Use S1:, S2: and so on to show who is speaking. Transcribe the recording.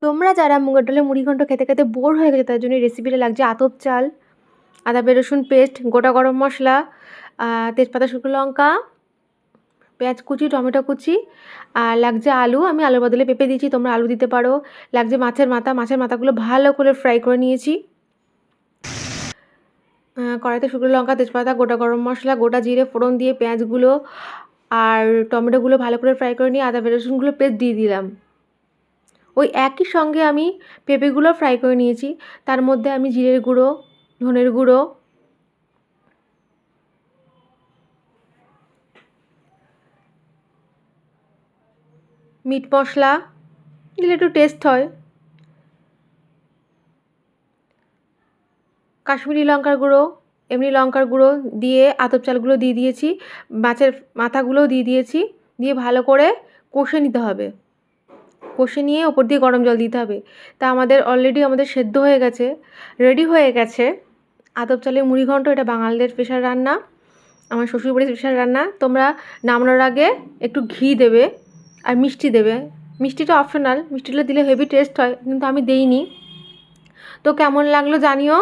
S1: তোমরা যারা মুগের ডালের মুড়িঘণ্ট খেতে খেতে বোর হয়ে গেছে তাদের জন্য এই রেসিপিটা লাগছে আতপ চাল, আদা রসুন পেস্ট, গোটা গরম মশলা, তেজপাতা শুকনো লঙ্কা, পেঁয়াজ কুচি, টমেটো কুচি, আর লাগছে আলু। আমি আলুর বদলে পেঁপে দিয়েছি, তোমরা আলু দিতে পারো। লাগছে মাছের মাথা, মাছের মাথাগুলো ভালো করে ফ্রাই করে নিয়েছি। কড়াইতে শুকনো লঙ্কা, তেজপাতা, গোটা গরম মশলা, গোটা জিরে ফোড়ন দিয়ে পেঁয়াজগুলো আর টমেটোগুলো ভালো করে ফ্রাই করে নিয়ে আদা রসুনগুলো পেস্ট দিয়ে দিলাম। ওই একই সঙ্গে আমি পেঁপেগুলো ফ্রাই করে নিয়েছি, তার মধ্যে আমি জিরের গুঁড়ো, ধনের গুঁড়ো, মিট মশলা দিলে একটু টেস্ট হয়, কাশ্মীরি লঙ্কার গুঁড়ো, এমনি লঙ্কার গুঁড়ো দিয়ে আতপ চালগুলো দিয়ে দিয়েছি, মাছের মাথাগুলোও দিয়ে দিয়েছি, দিয়ে ভালো করে কষে নিতে হবে। কষে নিয়ে ওপর দিয়ে গরম জল দিতে হবে। তা অলরেডি আমাদের সেদ্ধ হয়ে গেছে, রেডি হয়ে গেছে আতপ চালের মুড়িঘণ্ট। এটা বাঙালিদের স্পেশাল রান্না, আমার শ্বশুরবাড়ির স্পেশাল রান্না। তোমরা নামানোর আগে একটু ঘি দেবে আর মিষ্টি দেবে। মিষ্টিটা অপশনাল, মিষ্টিটা দিলে হেভি টেস্ট হয়, কিন্তু আমি দেইনি। তো কেমন লাগলো জানিও।